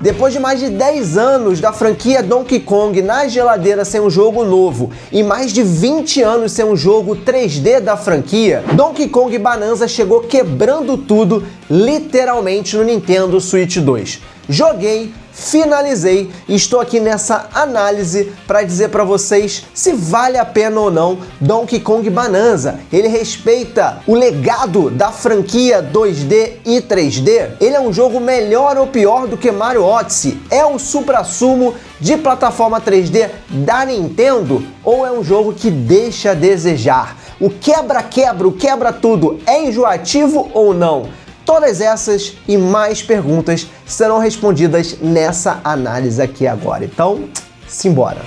Depois de mais de 10 anos da franquia Donkey Kong na geladeira sem um jogo novo e mais de 20 anos sem um jogo 3D da franquia, Donkey Kong Bonanza chegou quebrando tudo, literalmente, no Nintendo Switch 2. Joguei, finalizei e estou aqui nessa análise para dizer para vocês se vale a pena ou não Donkey Kong Bonanza. Ele respeita o legado da franquia 2D e 3D? Ele é um jogo melhor ou pior do que Mario Odyssey? É o suprassumo de plataforma 3D da Nintendo? Ou é um jogo que deixa a desejar? O quebra-quebra, o quebra-tudo é enjoativo ou não? Todas essas e mais perguntas serão respondidas nessa análise aqui agora. Então, simbora!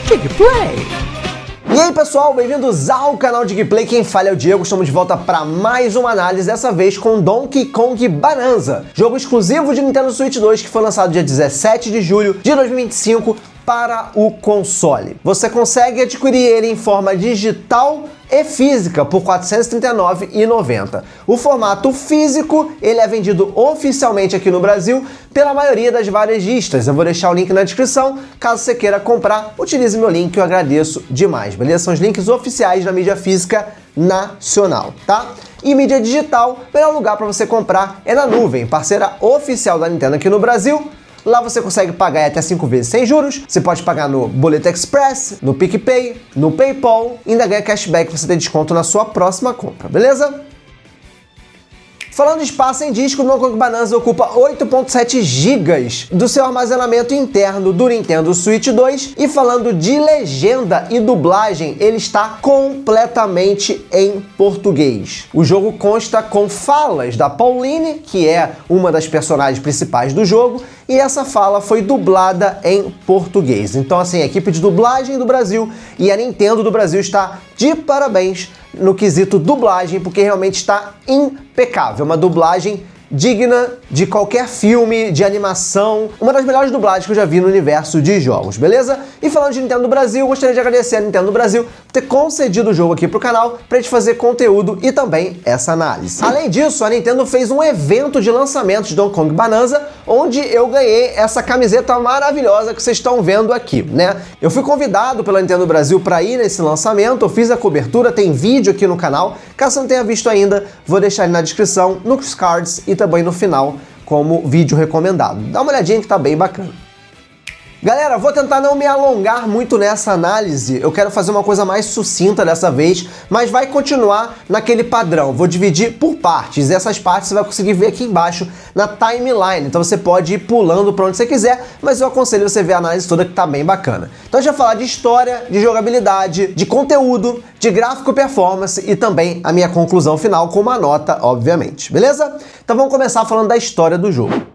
Digplay! E aí pessoal, bem-vindos ao canal Digplay, quem fala é o Diego, estamos de volta para mais uma análise, dessa vez com Donkey Kong Bonanza, jogo exclusivo de Nintendo Switch 2 que foi lançado dia 17 de julho de 2025 para o console. Você consegue adquirir ele em forma digital e física por R$ 439,90. O formato físico, ele é vendido oficialmente aqui no Brasil pela maioria das varejistas. Eu vou deixar o link na descrição, caso você queira comprar, utilize meu link, eu agradeço demais, beleza? São os links oficiais da mídia física nacional, tá? E mídia digital, o melhor lugar para você comprar é na Nuvem, parceira oficial da Nintendo aqui no Brasil. Lá você consegue pagar até 5 vezes sem juros, você pode pagar no Boleto Express, no PicPay, no PayPal, e ainda ganha cashback para você ter desconto na sua próxima compra, beleza? Falando de espaço em disco, o Donkey Kong Bonanza ocupa 8.7 GB do seu armazenamento interno do Nintendo Switch 2. E falando de legenda e dublagem, ele está completamente em português. O jogo consta com falas da Pauline, que é uma das personagens principais do jogo, e essa fala foi dublada em português. Então, assim, a equipe de dublagem do Brasil e a Nintendo do Brasil está de parabéns no quesito dublagem, porque realmente está impecável. Uma dublagem digna de qualquer filme de animação, uma das melhores dublagens que eu já vi no universo de jogos, beleza? E falando de Nintendo do Brasil, gostaria de agradecer a Nintendo do Brasil por ter concedido o jogo aqui pro canal pra gente fazer conteúdo e também essa análise. Além disso, a Nintendo fez um evento de lançamento de Donkey Kong Bonanza, onde eu ganhei essa camiseta maravilhosa que vocês estão vendo aqui, né? Eu fui convidado pela Nintendo do Brasil para ir nesse lançamento, eu fiz a cobertura, tem vídeo aqui no canal, caso você não tenha visto ainda, vou deixar ele na descrição, nos cards e também no final como vídeo recomendado. Dá uma olhadinha que tá bem bacana. Galera, vou tentar não me alongar muito nessa análise, eu quero fazer uma coisa mais sucinta dessa vez, mas vai continuar naquele padrão, vou dividir por partes, e essas partes você vai conseguir ver aqui embaixo na timeline, então você pode ir pulando para onde você quiser, mas eu aconselho você ver a análise toda que tá bem bacana. Então a gente vai falar de história, de jogabilidade, de conteúdo, de gráfico e performance e também a minha conclusão final com uma nota, obviamente, beleza? Então vamos começar falando da história do jogo.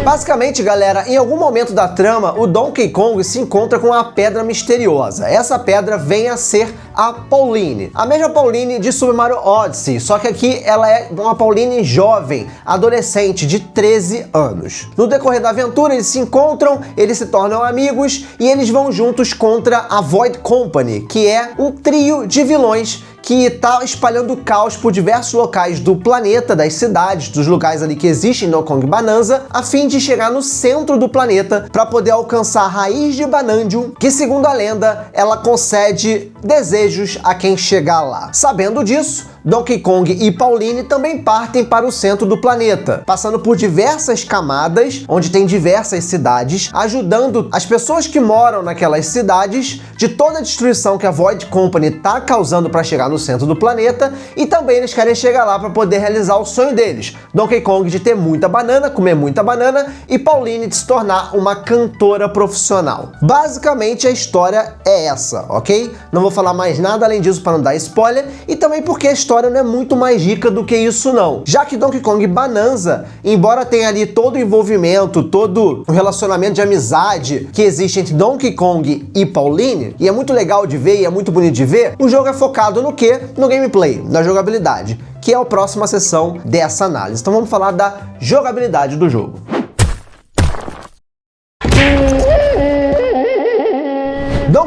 Basicamente, galera, em algum momento da trama, o Donkey Kong se encontra com uma pedra misteriosa. Essa pedra vem a ser a Pauline. A mesma Pauline de Super Mario Odyssey, só que aqui ela é uma Pauline jovem, adolescente, de 13 anos. No decorrer da aventura, eles se encontram, eles se tornam amigos e eles vão juntos contra a Void Company, que é um trio de vilões que está espalhando caos por diversos locais do planeta, das cidades, dos lugares ali que existem no Donkey Kong Bonanza, a fim de chegar no centro do planeta para poder alcançar a raiz de Banandium, que segundo a lenda, ela concede desejos a quem chegar lá. Sabendo disso, Donkey Kong e Pauline também partem para o centro do planeta, passando por diversas camadas, onde tem diversas cidades, ajudando as pessoas que moram naquelas cidades de toda a destruição que a Void Company está causando para chegar no centro do planeta, e também eles querem chegar lá para poder realizar o sonho deles. Donkey Kong de ter muita banana, comer muita banana, e Pauline de se tornar uma cantora profissional. Basicamente a história é essa, ok? Não vou falar mais nada além disso para não dar spoiler, e também porque a história não é muito mais rica do que isso não. Já que Donkey Kong Bonanza, embora tenha ali todo o envolvimento, todo o relacionamento de amizade que existe entre Donkey Kong e Pauline, e é muito legal de ver e é muito bonito de ver, o jogo é focado no quê? No gameplay, na jogabilidade, que é a próxima sessão dessa análise. Então vamos falar da jogabilidade do jogo.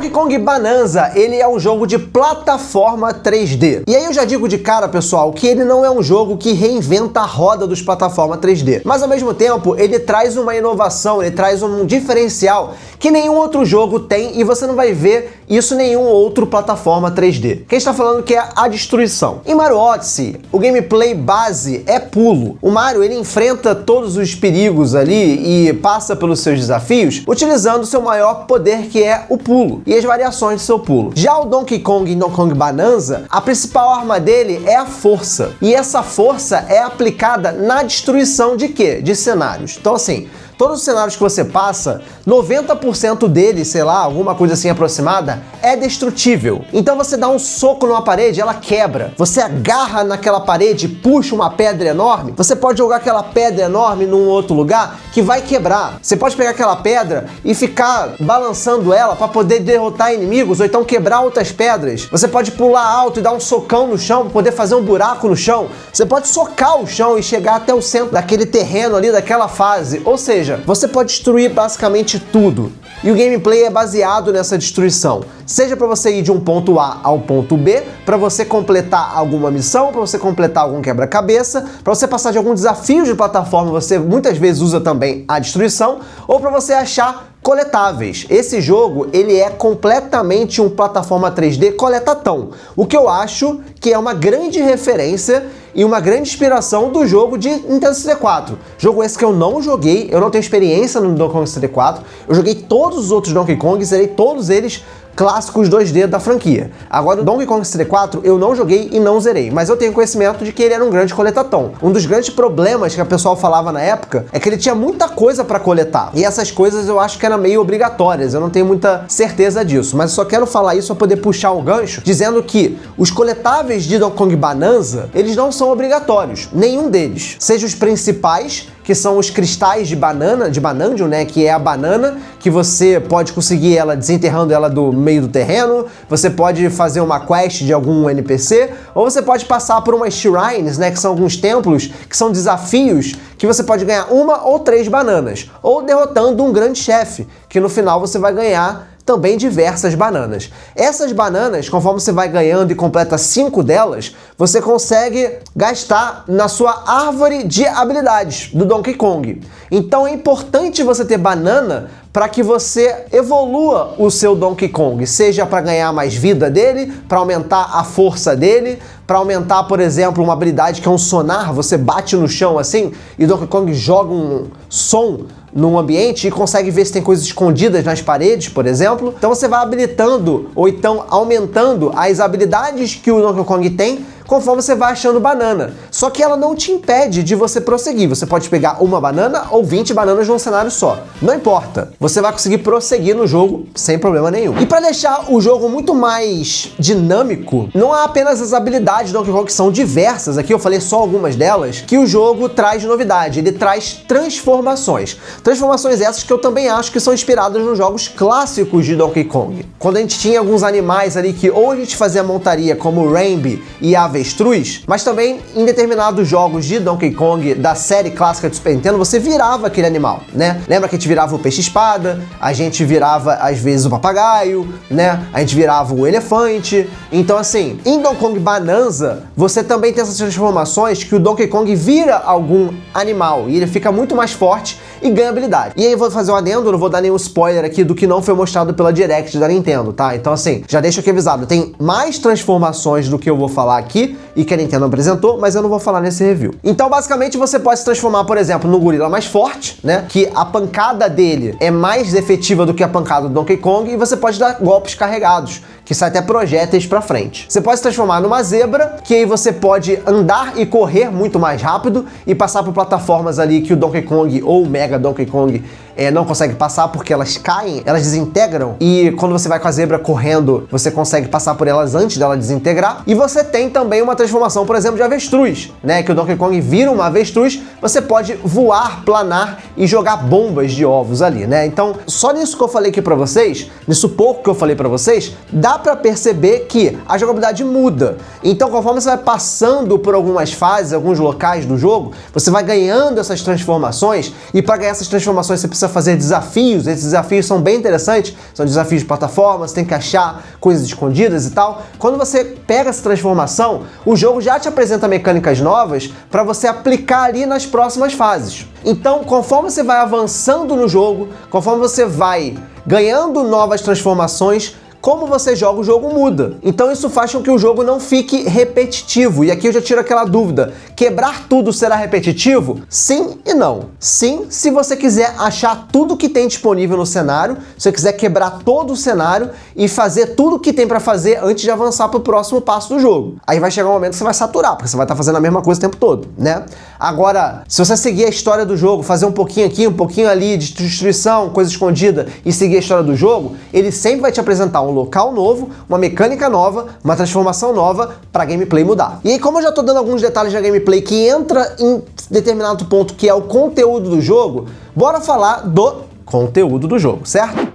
Donkey Kong Bonanza, ele é um jogo de plataforma 3D. E aí eu já digo de cara, pessoal, que ele não é um jogo que reinventa a roda dos plataforma 3D. Mas ao mesmo tempo, ele traz uma inovação, ele traz um diferencial que nenhum outro jogo tem e você não vai ver isso em nenhum outro plataforma 3D. Quem está falando que é a destruição. Em Mario Odyssey, o gameplay base é pulo. O Mario, ele enfrenta todos os perigos ali e passa pelos seus desafios utilizando seu maior poder, que é o pulo e as variações de seu pulo. Já o Donkey Kong em Donkey Kong Bonanza, a principal arma dele é a força. E essa força é aplicada na destruição de quê? De cenários. Então assim, todos os cenários que você passa, 90% deles, sei lá, alguma coisa assim aproximada, é destrutível. Então você dá um soco numa parede, ela quebra. Você agarra naquela parede, puxa uma pedra enorme, você pode jogar aquela pedra enorme num outro lugar que vai quebrar. Você pode pegar aquela pedra e ficar balançando ela para poder derrotar inimigos ou então quebrar outras pedras. Você pode pular alto e dar um socão no chão para poder fazer um buraco no chão. Você pode socar o chão e chegar até o centro daquele terreno ali, daquela fase. Ou seja, você pode destruir basicamente tudo. E o gameplay é baseado nessa destruição. Seja para você ir de um ponto A ao ponto B, para você completar alguma missão, para você completar algum quebra-cabeça, para você passar de algum desafio de plataforma, você muitas vezes usa também a destruição, ou para você achar coletáveis. Esse jogo, ele é completamente um plataforma 3D coletatão, o que eu acho que é uma grande referência e uma grande inspiração do jogo de Nintendo 64. Jogo esse que eu não joguei, eu não tenho experiência no Donkey Kong 64, eu joguei todos os outros Donkey Kong, zerei todos eles clássicos 2D da franquia. Agora, o Donkey Kong 64 eu não joguei e não zerei, mas eu tenho conhecimento de que ele era um grande coletatão. Um dos grandes problemas que a pessoa falava na época é que ele tinha muita coisa pra coletar, e essas coisas eu acho que eram meio obrigatórias, eu não tenho muita certeza disso, mas eu só quero falar isso pra poder puxar um gancho, dizendo que os coletáveis de Donkey Kong Bonanza, eles não são obrigatórios, nenhum deles. Seja os principais, que são os cristais de banana, de Banandium, né, que é a banana, que você pode conseguir ela desenterrando ela do meio do terreno, você pode fazer uma quest de algum NPC, ou você pode passar por umas shrines, né, que são alguns templos, que são desafios, que você pode ganhar 1 ou 3 bananas, ou derrotando um grande chefe, que no final você vai ganhar também diversas bananas. Essas bananas, conforme você vai ganhando e completa 5 delas, você consegue gastar na sua árvore de habilidades do Donkey Kong. Então é importante você ter banana para que você evolua o seu Donkey Kong, seja para ganhar mais vida dele, para aumentar a força dele, para aumentar, por exemplo, uma habilidade que é um sonar, você bate no chão assim e o Donkey Kong joga um som num ambiente e consegue ver se tem coisas escondidas nas paredes, por exemplo. Então você vai habilitando ou então aumentando as habilidades que o Donkey Kong tem conforme você vai achando banana. Só que ela não te impede de você prosseguir. Você pode pegar uma banana ou 20 bananas num cenário só. Não importa. Você vai conseguir prosseguir no jogo sem problema nenhum. E para deixar o jogo muito mais dinâmico, não há apenas as habilidades do Donkey Kong, que são diversas. Aqui eu falei só algumas delas, que o jogo traz de novidade. Ele traz transformações. Transformações essas que eu também acho que são inspiradas nos jogos clássicos de Donkey Kong. Quando a gente tinha alguns animais ali que ou a gente fazia montaria, como o Rambi e a avestruz, mas também em determinados jogos de Donkey Kong da série clássica de Super Nintendo, você virava aquele animal, né? Lembra que a gente virava o peixe-espada, a gente virava às vezes o papagaio, né? A gente virava o elefante. Então assim, em Donkey Kong Bonanza, você também tem essas transformações que o Donkey Kong vira algum animal e ele fica muito mais forte e ganha habilidade. E aí eu vou fazer um adendo, não vou dar nenhum spoiler aqui do que não foi mostrado pela Direct da Nintendo, tá? Então assim, já deixo aqui avisado, tem mais transformações do que eu vou falar aqui e que a Nintendo apresentou, mas eu não vou falar nesse review. Então basicamente você pode se transformar, por exemplo, no gorila mais forte, né? Que a pancada dele é mais efetiva do que a pancada do Donkey Kong e você pode dar golpes carregados, que sai até projéteis pra frente. Você pode se transformar numa zebra, que aí você pode andar e correr muito mais rápido e passar por plataformas ali que o Donkey Kong ou o Mega Donkey Kong não consegue passar porque elas caem, elas desintegram e quando você vai com a zebra correndo, você consegue passar por elas antes dela desintegrar. E você tem também uma transformação, por exemplo, de avestruz, né? Que o Donkey Kong vira uma avestruz, você pode voar, planar e jogar bombas de ovos ali, né? Então, só nisso que eu falei aqui pra vocês, nisso pouco que eu falei pra vocês, dá pra perceber que a jogabilidade muda. Então, conforme você vai passando por algumas fases, alguns locais do jogo, você vai ganhando essas transformações e pra ganhar essas transformações você precisa precisa fazer desafios, esses desafios são bem interessantes, são desafios de plataforma, você tem que achar coisas escondidas e tal. Quando você pega essa transformação, o jogo já te apresenta mecânicas novas para você aplicar ali nas próximas fases. Então, conforme você vai avançando no jogo, conforme você vai ganhando novas transformações, como você joga, o jogo muda. Então isso faz com que o jogo não fique repetitivo. E aqui eu já tiro aquela dúvida. Quebrar tudo será repetitivo? Sim e não. Sim, se você quiser achar tudo que tem disponível no cenário, se você quiser quebrar todo o cenário e fazer tudo que tem para fazer antes de avançar para o próximo passo do jogo. Aí vai chegar um momento que você vai saturar, porque você vai estar fazendo a mesma coisa o tempo todo, né? Agora, se você seguir a história do jogo, fazer um pouquinho aqui, um pouquinho ali de destruição, coisa escondida e seguir a história do jogo, ele sempre vai te apresentar um local novo, uma mecânica nova, uma transformação nova para a gameplay mudar. E aí, como eu já tô dando alguns detalhes da gameplay que entra em determinado ponto que é o conteúdo do jogo, bora falar do conteúdo do jogo, certo?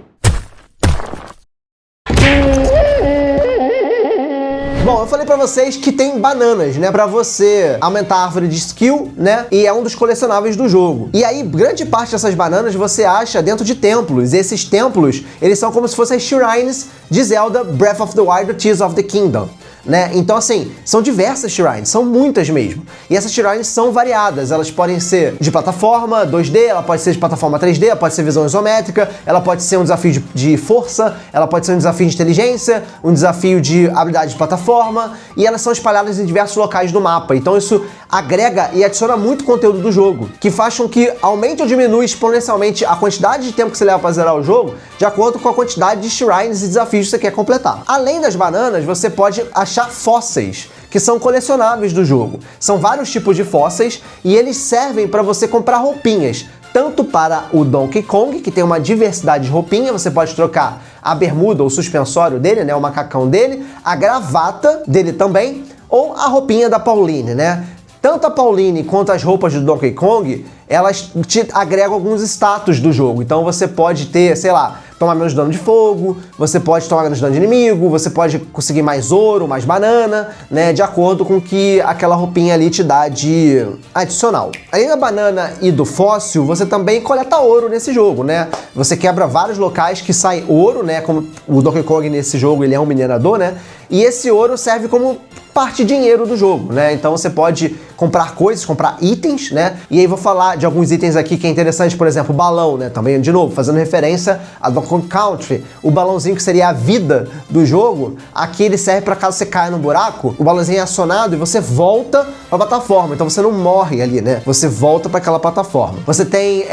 Bom, eu falei pra vocês que tem bananas, né, pra você aumentar a árvore de skill, né, e é um dos colecionáveis do jogo. E aí, grande parte dessas bananas você acha dentro de templos, e esses templos, eles são como se fossem as shrines de Zelda Breath of the Wild, Tears of the Kingdom. Né? Então, assim, são diversas shrines, são muitas mesmo. E essas shrines são variadas, elas podem ser de plataforma 2D, ela pode ser de plataforma 3D, ela pode ser visão isométrica, ela pode ser um desafio de força, ela pode ser um desafio de inteligência, um desafio de habilidade de plataforma, e elas são espalhadas em diversos locais do mapa. Então isso agrega e adiciona muito conteúdo do jogo, que faz com que aumente ou diminua exponencialmente a quantidade de tempo que você leva para zerar o jogo, de acordo com a quantidade de shrines e desafios que você quer completar. Além das bananas, você pode achar fósseis, que são colecionáveis do jogo. São vários tipos de fósseis e eles servem para você comprar roupinhas, tanto para o Donkey Kong, que tem uma diversidade de roupinha, você pode trocar a bermuda ou o suspensório dele, né, o macacão dele, a gravata dele também, ou a roupinha da Pauline, né? Tanto a Pauline quanto as roupas do Donkey Kong, elas te agregam alguns status do jogo. Então você pode ter, sei lá, tomar menos dano de fogo, você pode tomar menos dano de inimigo, você pode conseguir mais ouro, mais banana, né, de acordo com o que aquela roupinha ali te dá de adicional. Além da banana e do fóssil, você também coleta ouro nesse jogo, né? Você quebra vários locais que sai ouro, né, como o Donkey Kong nesse jogo, ele é um minerador, né? E esse ouro serve como parte de dinheiro do jogo, né? Então você pode comprar coisas, comprar itens, né? E aí vou falar de alguns itens aqui que é interessante, por exemplo, o balão, né? Também, de novo, fazendo referência a Donkey Kong Country, o balãozinho que seria a vida do jogo, aqui ele serve para caso você caia no buraco, o balãozinho é acionado e você volta para a plataforma, então você não morre ali, né? Você volta para aquela plataforma. Você tem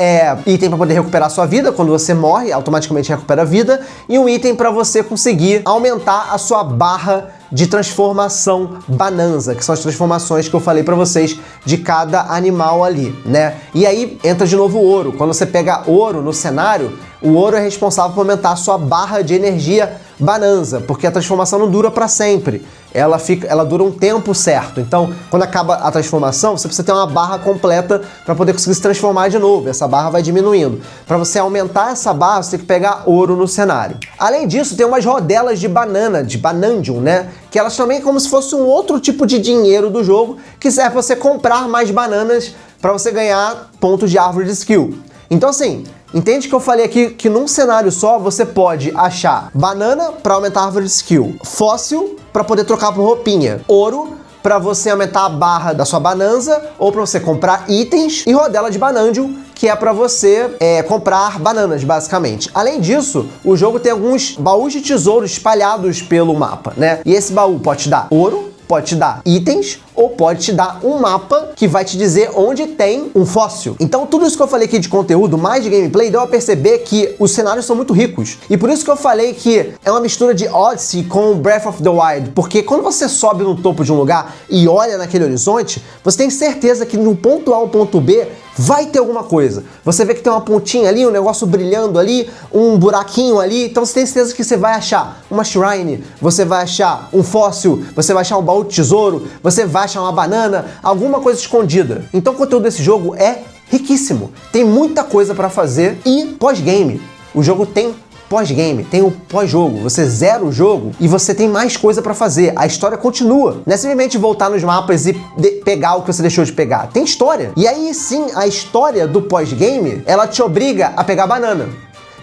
item para poder recuperar sua vida, quando você morre, automaticamente recupera a vida, e um item para você conseguir aumentar a sua barra de transformação Bananza, que são as transformações que eu falei pra vocês de cada animal ali, né? E aí entra de novo o ouro. Quando você pega ouro no cenário, o ouro é responsável por aumentar a sua barra de energia Bananza, porque a transformação não dura para sempre. Ela dura um tempo certo. Então, quando acaba a transformação, você precisa ter uma barra completa para poder conseguir se transformar de novo. Essa barra vai diminuindo. Para você aumentar essa barra, você tem que pegar ouro no cenário. Além disso, tem umas rodelas de banana, de Banandium, né? Que elas também é como se fosse um outro tipo de dinheiro do jogo, que serve para você comprar mais bananas para você ganhar pontos de árvore de skill. Então, assim, entende que eu falei aqui que num cenário só você pode achar banana para aumentar a árvore de skill, fóssil para poder trocar por roupinha, ouro para você aumentar a barra da sua Bananza ou para você comprar itens, e rodela de Banandium, que é para você comprar bananas, basicamente. Além disso, o jogo tem alguns baús de tesouro espalhados pelo mapa, né? E esse baú pode te dar ouro, pode te dar itens, ou pode te dar um mapa que vai te dizer onde tem um fóssil. Então tudo isso que eu falei aqui de conteúdo, mais de gameplay, deu a perceber que os cenários são muito ricos. E por isso que eu falei que é uma mistura de Odyssey com Breath of the Wild, porque quando você sobe no topo de um lugar e olha naquele horizonte, você tem certeza que no ponto A ao ponto B vai ter alguma coisa. Você vê que tem uma pontinha ali, um negócio brilhando ali, um buraquinho ali, então você tem certeza que você vai achar uma shrine, você vai achar um fóssil, você vai achar um baú de tesouro, você vai achar uma banana, alguma coisa escondida. Então o conteúdo desse jogo é riquíssimo. Tem muita coisa para fazer e pós-game. O jogo tem pós-game, tem o pós-jogo. Você zera o jogo e você tem mais coisa pra fazer. A história continua. Não é simplesmente voltar nos mapas e pegar o que você deixou de pegar. Tem história. E aí sim, a história do pós-game, ela te obriga a pegar banana.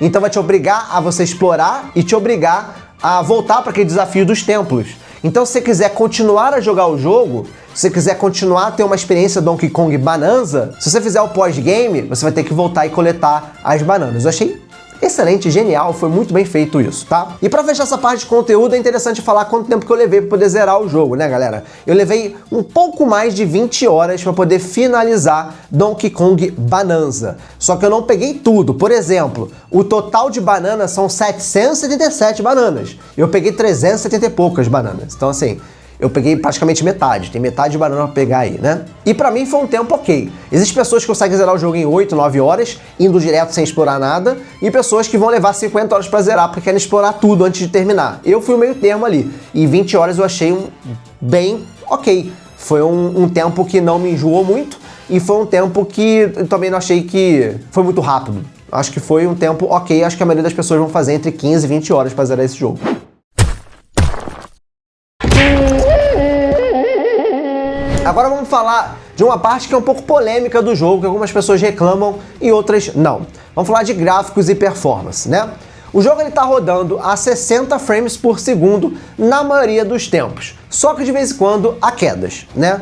Então vai te obrigar a você explorar e te obrigar a voltar para aquele desafio dos templos. Então se você quiser continuar a jogar o jogo, se você quiser continuar a ter uma experiência Donkey Kong Bonanza, se você fizer o pós-game, você vai ter que voltar e coletar as bananas. Eu achei excelente, genial, foi muito bem feito isso, tá? E pra fechar essa parte de conteúdo, é interessante falar quanto tempo que eu levei pra poder zerar o jogo, né, galera? Eu levei um pouco mais de 20 horas pra poder finalizar Donkey Kong Bonanza. Só que eu não peguei tudo. Por exemplo, o total de bananas são 777 bananas. Eu peguei 370 e poucas bananas. Então, assim, eu peguei praticamente metade, tem metade de banana pra pegar aí, né? E pra mim foi um tempo ok. Existem pessoas que conseguem zerar o jogo em 8, 9 horas, indo direto sem explorar nada, e pessoas que vão levar 50 horas pra zerar, porque querem explorar tudo antes de terminar. Eu fui o meio termo ali, e 20 horas eu achei bem ok. Foi um tempo que não me enjoou muito, e foi um tempo que eu também não achei que foi muito rápido. Acho que foi um tempo ok, acho que a maioria das pessoas vão fazer entre 15 e 20 horas pra zerar esse jogo. Agora vamos falar de uma parte que é um pouco polêmica do jogo, que algumas pessoas reclamam e outras não. Vamos falar de gráficos e performance, né? O jogo ele tá rodando a 60 frames por segundo na maioria dos tempos, só que de vez em quando há quedas, né?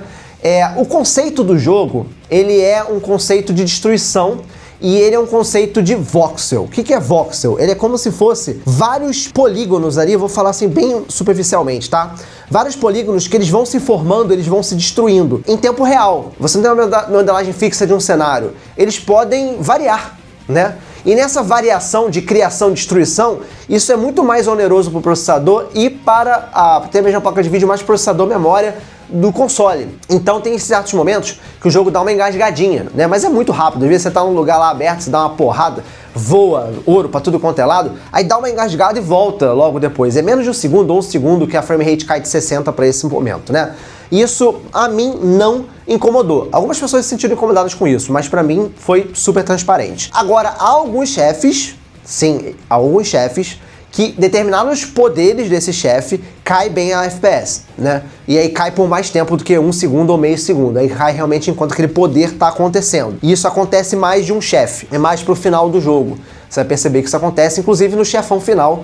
O conceito do jogo, ele é um conceito de destruição e ele é um conceito de voxel. O que é voxel? Ele é como se fosse vários polígonos ali, eu vou falar assim bem superficialmente, tá? Vários polígonos que eles vão se formando, eles vão se destruindo em tempo real. Você não tem uma modelagem fixa de um cenário. Eles podem variar, né? E nessa variação de criação e destruição, isso é muito mais oneroso para o processador e para até mesmo a placa de vídeo, mais processador, memória do console. Então tem certos momentos que o jogo dá uma engasgadinha, né? Mas é muito rápido. Às vezes você tá num lugar lá aberto, você dá uma porrada, voa ouro pra tudo quanto é lado, aí dá uma engasgada e volta logo depois. É menos de um segundo ou um segundo que a frame rate cai de 60 para esse momento, né? Isso a mim não incomodou. Algumas pessoas se sentiram incomodadas com isso, mas pra mim foi super transparente. Agora, há alguns chefes, sim, alguns chefes que determinados poderes desse chefe cai bem a FPS, né? E aí cai por mais tempo do que um segundo ou meio segundo. Aí cai realmente enquanto aquele poder tá acontecendo. E isso acontece mais de um chefe, é mais pro final do jogo. Você vai perceber que isso acontece, inclusive no chefão final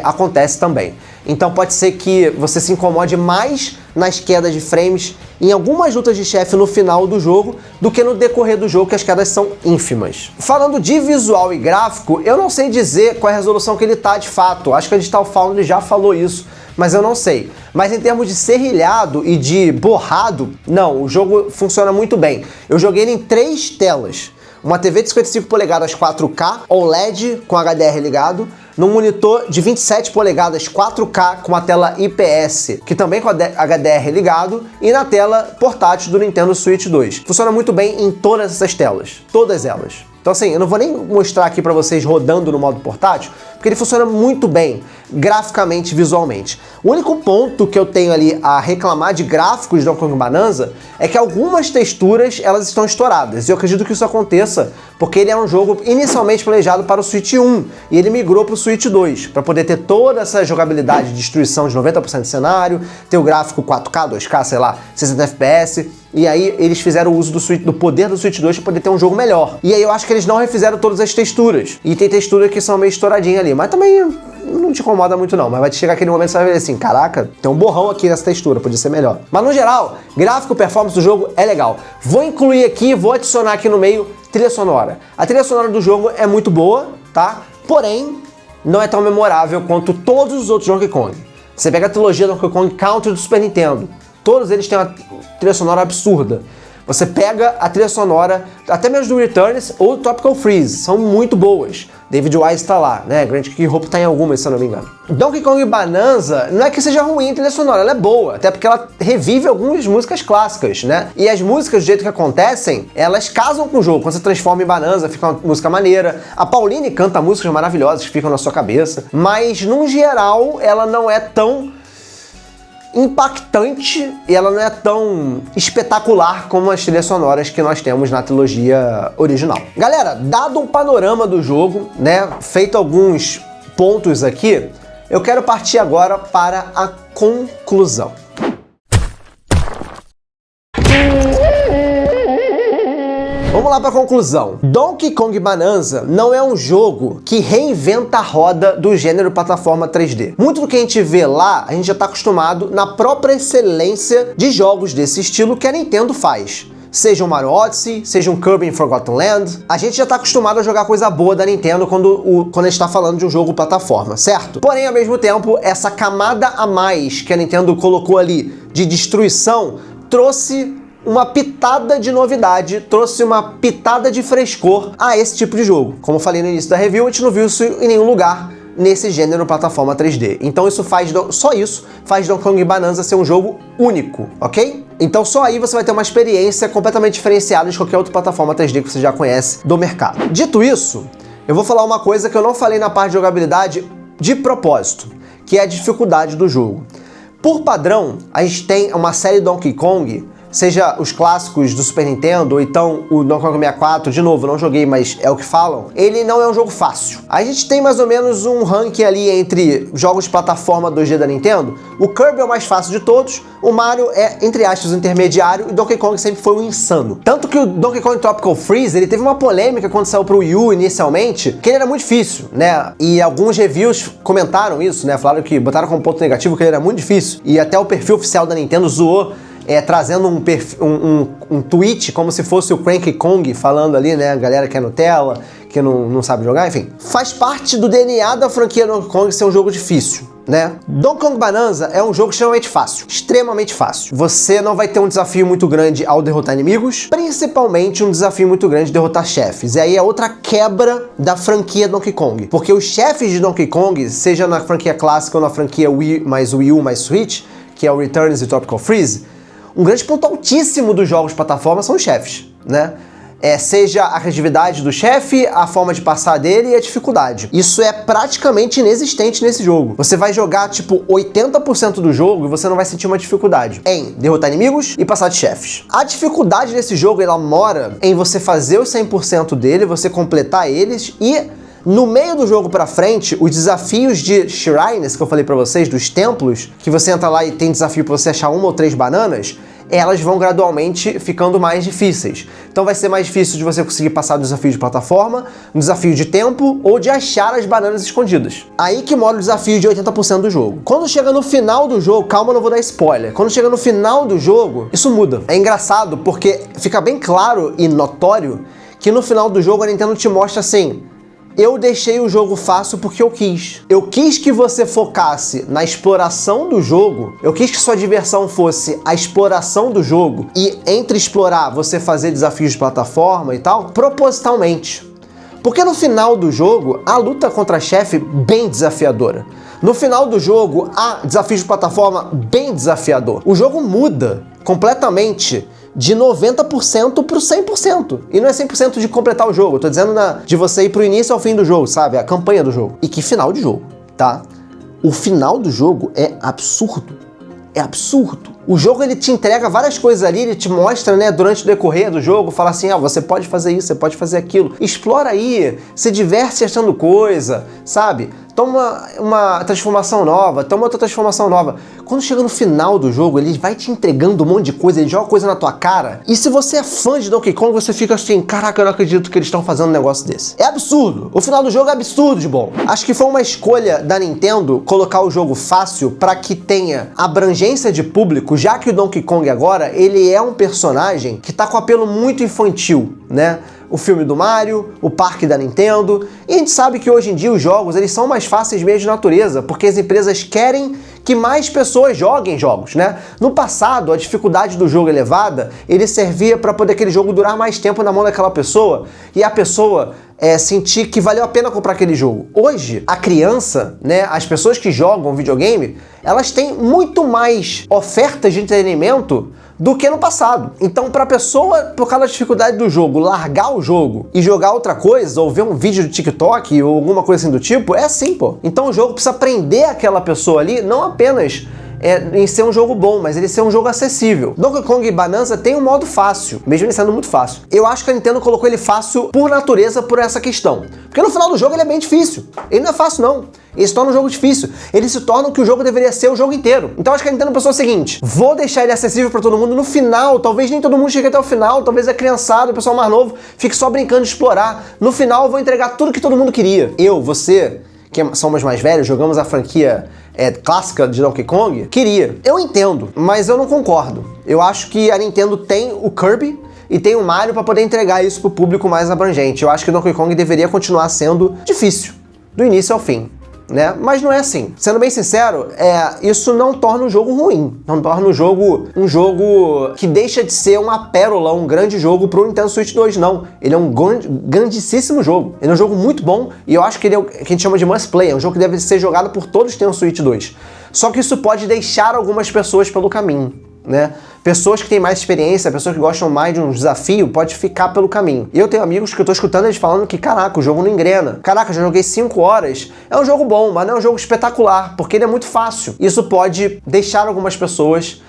acontece também. Então pode ser que você se incomode mais nas quedas de frames em algumas lutas de chefe no final do jogo do que no decorrer do jogo, que as quedas são ínfimas. Falando de visual e gráfico, eu não sei dizer qual é a resolução que ele tá de fato. Acho que a Digital Foundry já falou isso, mas eu não sei. Mas em termos de serrilhado e de borrado, não, o jogo funciona muito bem. Eu joguei ele em 3 telas. Uma TV de 55 polegadas 4K OLED com HDR ligado, num monitor de 27 polegadas 4K com a tela IPS, que também com HDR ligado, e na tela portátil do Nintendo Switch 2. Funciona muito bem em todas essas telas, todas elas. Então assim, eu não vou nem mostrar aqui pra vocês rodando no modo portátil, porque ele funciona muito bem, graficamente, visualmente. O único ponto que eu tenho ali a reclamar de gráficos de Donkey Kong Bonanza é que algumas texturas, elas estão estouradas. E eu acredito que isso aconteça porque ele é um jogo inicialmente planejado para o Switch 1, e ele migrou para o Switch 2, para poder ter toda essa jogabilidade de destruição de 90% do cenário, ter o gráfico 4K, 2K, sei lá, 60 FPS, e aí eles fizeram uso do poder do Switch 2 para poder ter um jogo melhor. E aí eu acho que eles não refizeram todas as texturas, e tem texturas que são meio estouradinhas ali, mas também não te incomoda muito não, mas vai chegar aquele momento que você vai ver assim, caraca, tem um borrão aqui nessa textura, podia ser melhor. Mas no geral, gráfico, performance do jogo é legal. Vou incluir aqui, vou adicionar aqui no meio trilha sonora. A trilha sonora do jogo é muito boa, tá? Porém, não é tão memorável quanto todos os outros Donkey Kong. Você pega a trilogia Donkey Kong Country do Super Nintendo, todos eles têm uma trilha sonora absurda. Você pega a trilha sonora, até mesmo do Returns ou do Tropical Freeze, são muito boas. David Wise tá lá, né? Grand King Hope tá em algumas, se eu não me engano. Donkey Kong Bonanza não é que seja ruim a trilha sonora, ela é boa, até porque ela revive algumas músicas clássicas, né? E as músicas, do jeito que acontecem, elas casam com o jogo. Quando você transforma em Bonanza, fica uma música maneira. A Pauline canta músicas maravilhosas que ficam na sua cabeça, mas, no geral, ela não é tão impactante e ela não é tão espetacular como as trilhas sonoras que nós temos na trilogia original. Galera, dado um panorama do jogo, né, feito alguns pontos aqui, eu quero partir agora para a conclusão. Vamos lá para a conclusão. Donkey Kong Bonanza não é um jogo que reinventa a roda do gênero plataforma 3D. Muito do que a gente vê lá, a gente já está acostumado na própria excelência de jogos desse estilo que a Nintendo faz. Seja um Mario Odyssey, seja um Kirby in Forgotten Land, a gente já está acostumado a jogar coisa boa da Nintendo quando a gente está falando de um jogo plataforma, certo? Porém, ao mesmo tempo, essa camada a mais que a Nintendo colocou ali de destruição trouxe uma pitada de novidade, trouxe uma pitada de frescor a esse tipo de jogo. Como eu falei no início da review, a gente não viu isso em nenhum lugar nesse gênero plataforma 3D. Então só isso faz Donkey Kong Bonanza ser um jogo único, ok? Então só aí você vai ter uma experiência completamente diferenciada de qualquer outra plataforma 3D que você já conhece do mercado. Dito isso, eu vou falar uma coisa que eu não falei na parte de jogabilidade de propósito, que é a dificuldade do jogo. Por padrão, a gente tem uma série Donkey Kong, seja os clássicos do Super Nintendo, ou então o Donkey Kong 64, de novo, não joguei, mas é o que falam, ele não é um jogo fácil. A gente tem mais ou menos um ranking ali entre jogos de plataforma 2D da Nintendo. O Kirby é o mais fácil de todos, o Mario é, entre aspas, o intermediário, e o Donkey Kong sempre foi um insano. Tanto que o Donkey Kong Tropical Freeze, ele teve uma polêmica quando saiu pro Wii U inicialmente, que ele era muito difícil, né? E alguns reviews comentaram isso, né? Falaram que botaram como ponto negativo que ele era muito difícil, e até o perfil oficial da Nintendo zoou, trazendo um tweet como se fosse o Cranky Kong falando ali, né, a galera que é Nutella, que não sabe jogar, enfim. Faz parte do DNA da franquia Donkey Kong ser um jogo difícil, né? Donkey Kong Bonanza é um jogo extremamente fácil. Você não vai ter um desafio muito grande ao derrotar inimigos, principalmente um desafio muito grande de derrotar chefes. E aí é outra quebra da franquia Donkey Kong, porque os chefes de Donkey Kong, seja na franquia clássica ou na franquia Wii U mais Switch, que é o Returns e Tropical Freeze, um grande ponto altíssimo dos jogos de plataforma são os chefes, né? Seja a criatividade do chefe, a forma de passar dele e a dificuldade. Isso é praticamente inexistente nesse jogo. Você vai jogar, tipo, 80% do jogo e você não vai sentir uma dificuldade em derrotar inimigos e passar de chefes. A dificuldade desse jogo, ela mora em você fazer os 100% dele, você completar eles e no meio do jogo pra frente, os desafios de shrines, que eu falei pra vocês, dos templos, que você entra lá e tem desafio pra você achar 1 ou 3 bananas, elas vão gradualmente ficando mais difíceis. Então vai ser mais difícil de você conseguir passar do desafio de plataforma, um desafio de tempo ou de achar as bananas escondidas. Aí que mora o desafio de 80% do jogo. Quando chega no final do jogo, calma, não vou dar spoiler. Quando chega no final do jogo, isso muda. É engraçado porque fica bem claro e notório que no final do jogo a Nintendo te mostra assim: eu deixei o jogo fácil porque eu quis. Eu quis que você focasse na exploração do jogo. Eu quis que sua diversão fosse a exploração do jogo. E entre explorar, você fazer desafios de plataforma e tal, propositalmente. Porque no final do jogo, a luta contra chefe bem desafiadora. No final do jogo, há desafios de plataforma bem desafiador. O jogo muda completamente de 90% pro 100%. E não é 100% de completar o jogo, eu tô dizendo de você ir pro início ao fim do jogo, sabe? A campanha do jogo. E que final de jogo, tá? O final do jogo é absurdo. É absurdo. O jogo, ele te entrega várias coisas ali, ele te mostra, né, durante o decorrer do jogo, fala assim, você pode fazer isso, você pode fazer aquilo. Explora aí, se diverte achando coisa, sabe? Toma uma transformação nova, toma outra transformação nova. Quando chega no final do jogo, ele vai te entregando um monte de coisa, ele joga coisa na tua cara. E se você é fã de Donkey Kong, você fica assim, caraca, eu não acredito que eles estão fazendo um negócio desse. É absurdo. O final do jogo é absurdo de bom. Acho que foi uma escolha da Nintendo colocar o jogo fácil para que tenha abrangência de público, já que o Donkey Kong agora, ele é um personagem que tá com apelo muito infantil, né? O filme do Mario, o parque da Nintendo, e a gente sabe que hoje em dia os jogos, eles são mais fáceis mesmo de natureza, porque as empresas querem que mais pessoas joguem jogos, né? No passado, a dificuldade do jogo elevada, ele servia para poder aquele jogo durar mais tempo na mão daquela pessoa, e a pessoa sentir que valeu a pena comprar aquele jogo. Hoje, a criança, né, as pessoas que jogam videogame, elas têm muito mais ofertas de entretenimento do que no passado. Então, pra pessoa, por causa da dificuldade do jogo, largar o jogo e jogar outra coisa, ou ver um vídeo do TikTok ou alguma coisa assim do tipo, é assim, pô. Então o jogo precisa prender aquela pessoa ali, não apenas em ser um jogo bom, mas ele ser um jogo acessível. Donkey Kong Bonanza tem um modo fácil, mesmo ele sendo muito fácil. Eu acho que a Nintendo colocou ele fácil por natureza, por essa questão. Porque no final do jogo ele é bem difícil. Ele não é fácil, não. Ele se torna um jogo difícil. Ele se torna o que o jogo deveria ser o jogo inteiro. Então acho que a Nintendo pensou o seguinte: vou deixar ele acessível pra todo mundo no final. Talvez nem todo mundo chegue até o final. Talvez a criançada, o pessoal mais novo, fique só brincando de explorar. No final eu vou entregar tudo que todo mundo queria. Eu, você, que somos mais velhos, jogamos a franquia clássica de Donkey Kong, queria. Eu entendo, mas eu não concordo. Eu acho que a Nintendo tem o Kirby e tem o Mario para poder entregar isso pro público mais abrangente. Eu acho que Donkey Kong deveria continuar sendo difícil, do início ao fim, né? Mas não é assim. Sendo bem sincero, isso não torna o jogo ruim. Não torna o jogo um jogo que deixa de ser uma pérola, um grande jogo pro Nintendo Switch 2, não. Ele é um grandíssimo jogo. Ele é um jogo muito bom e eu acho que ele é o que a gente chama de must play. É um jogo que deve ser jogado por todos que têm um Switch 2. Só que isso pode deixar algumas pessoas pelo caminho, né? Pessoas que têm mais experiência, pessoas que gostam mais de um desafio, pode ficar pelo caminho. E eu tenho amigos que eu tô escutando eles falando que, caraca, o jogo não engrena. Caraca, já joguei 5 horas. É um jogo bom, mas não é um jogo espetacular, porque ele é muito fácil. Isso pode deixar algumas pessoas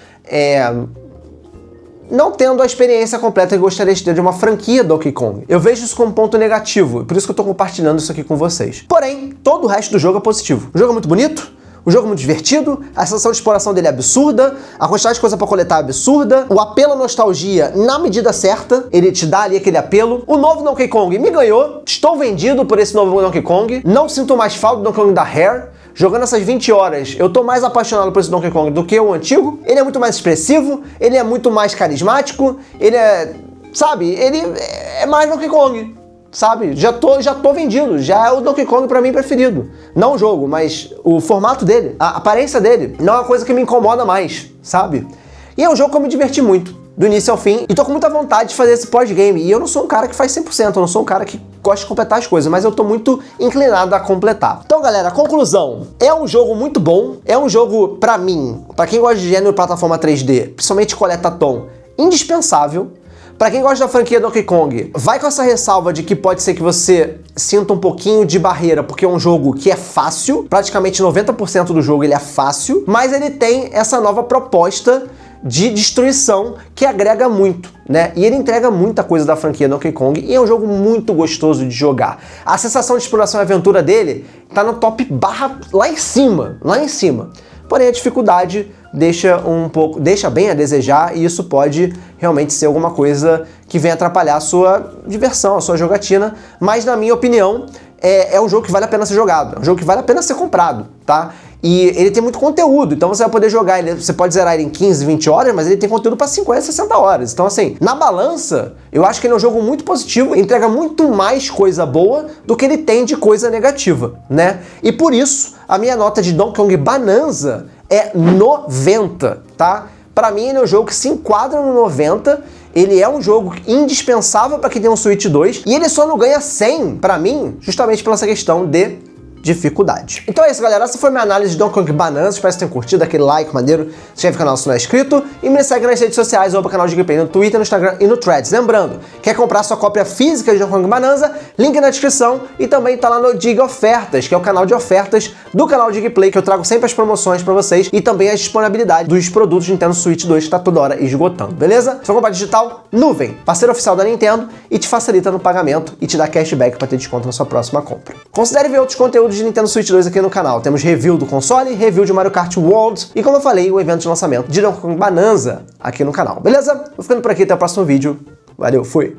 não tendo a experiência completa que gostaria de ter de uma franquia Donkey Kong. Eu vejo isso como um ponto negativo, por isso que eu tô compartilhando isso aqui com vocês. Porém, todo o resto do jogo é positivo. O jogo é muito bonito, o jogo é muito divertido, a sensação de exploração dele é absurda, a quantidade de coisa pra coletar é absurda, o apelo à nostalgia na medida certa, ele te dá ali aquele apelo. O novo Donkey Kong me ganhou, estou vendido por esse novo Donkey Kong, não sinto mais falta do Donkey Kong da Rare. Jogando essas 20 horas, eu tô mais apaixonado por esse Donkey Kong do que o antigo. Ele é muito mais expressivo, ele é muito mais carismático, ele é mais Donkey Kong. Sabe? Já tô vendido, já é o Donkey Kong pra mim preferido. Não o jogo, mas o formato dele, a aparência dele, não é uma coisa que me incomoda mais, sabe? E é um jogo que eu me diverti muito, do início ao fim, e tô com muita vontade de fazer esse pós-game. E eu não sou um cara que faz 100%, eu não sou um cara que gosta de completar as coisas, mas eu tô muito inclinado a completar. Então, galera, conclusão. É um jogo muito bom, é um jogo, pra mim, pra quem gosta de gênero plataforma 3D, principalmente coleta-tom, indispensável. Pra quem gosta da franquia Donkey Kong, vai com essa ressalva de que pode ser que você sinta um pouquinho de barreira, porque é um jogo que é fácil, praticamente 90% do jogo ele é fácil, mas ele tem essa nova proposta de destruição que agrega muito, né? E ele entrega muita coisa da franquia Donkey Kong e é um jogo muito gostoso de jogar. A sensação de exploração e aventura dele tá no top barra lá em cima, Porém, a dificuldade deixa bem a desejar e isso pode realmente ser alguma coisa que venha atrapalhar a sua diversão, a sua jogatina, mas na minha opinião, é um jogo que vale a pena ser jogado, é um jogo que vale a pena ser comprado, tá? E ele tem muito conteúdo, então você vai poder jogar ele, você pode zerar ele em 15, 20 horas, mas ele tem conteúdo para 50, 60 horas. Então assim, na balança, eu acho que ele é um jogo muito positivo, entrega muito mais coisa boa do que ele tem de coisa negativa, né? E por isso, a minha nota de Donkey Kong Bonanza é 90, tá? Pra mim ele é um jogo que se enquadra no 90, ele é um jogo indispensável para quem tem um Switch 2, e ele só não ganha 100, pra mim, justamente pela essa questão de dificuldade. Então é isso, galera. Essa foi minha análise de Donkey Kong Bonanza. Espero que vocês tenham curtido, aquele like maneiro, se inscreve no canal se não é inscrito e me segue nas redes sociais, ou no canal de gameplay no Twitter, no Instagram e no Threads. Lembrando, quer comprar sua cópia física de Donkey Kong Bonanza? Link na descrição e também tá lá no Dig Ofertas, que é o canal de ofertas do canal de gameplay, que eu trago sempre as promoções pra vocês e também a disponibilidade dos produtos de Nintendo Switch 2 que tá toda hora esgotando, beleza? Se for comprar digital, Nuvem, parceiro oficial da Nintendo e te facilita no pagamento e te dá cashback pra ter desconto na sua próxima compra. Considere ver outros conteúdos de Nintendo Switch 2 aqui no canal. Temos review do console, review de Mario Kart World e, como eu falei, o evento de lançamento de Donkey Kong Bonanza aqui no canal, beleza? Vou ficando por aqui, até o próximo vídeo. Valeu, fui!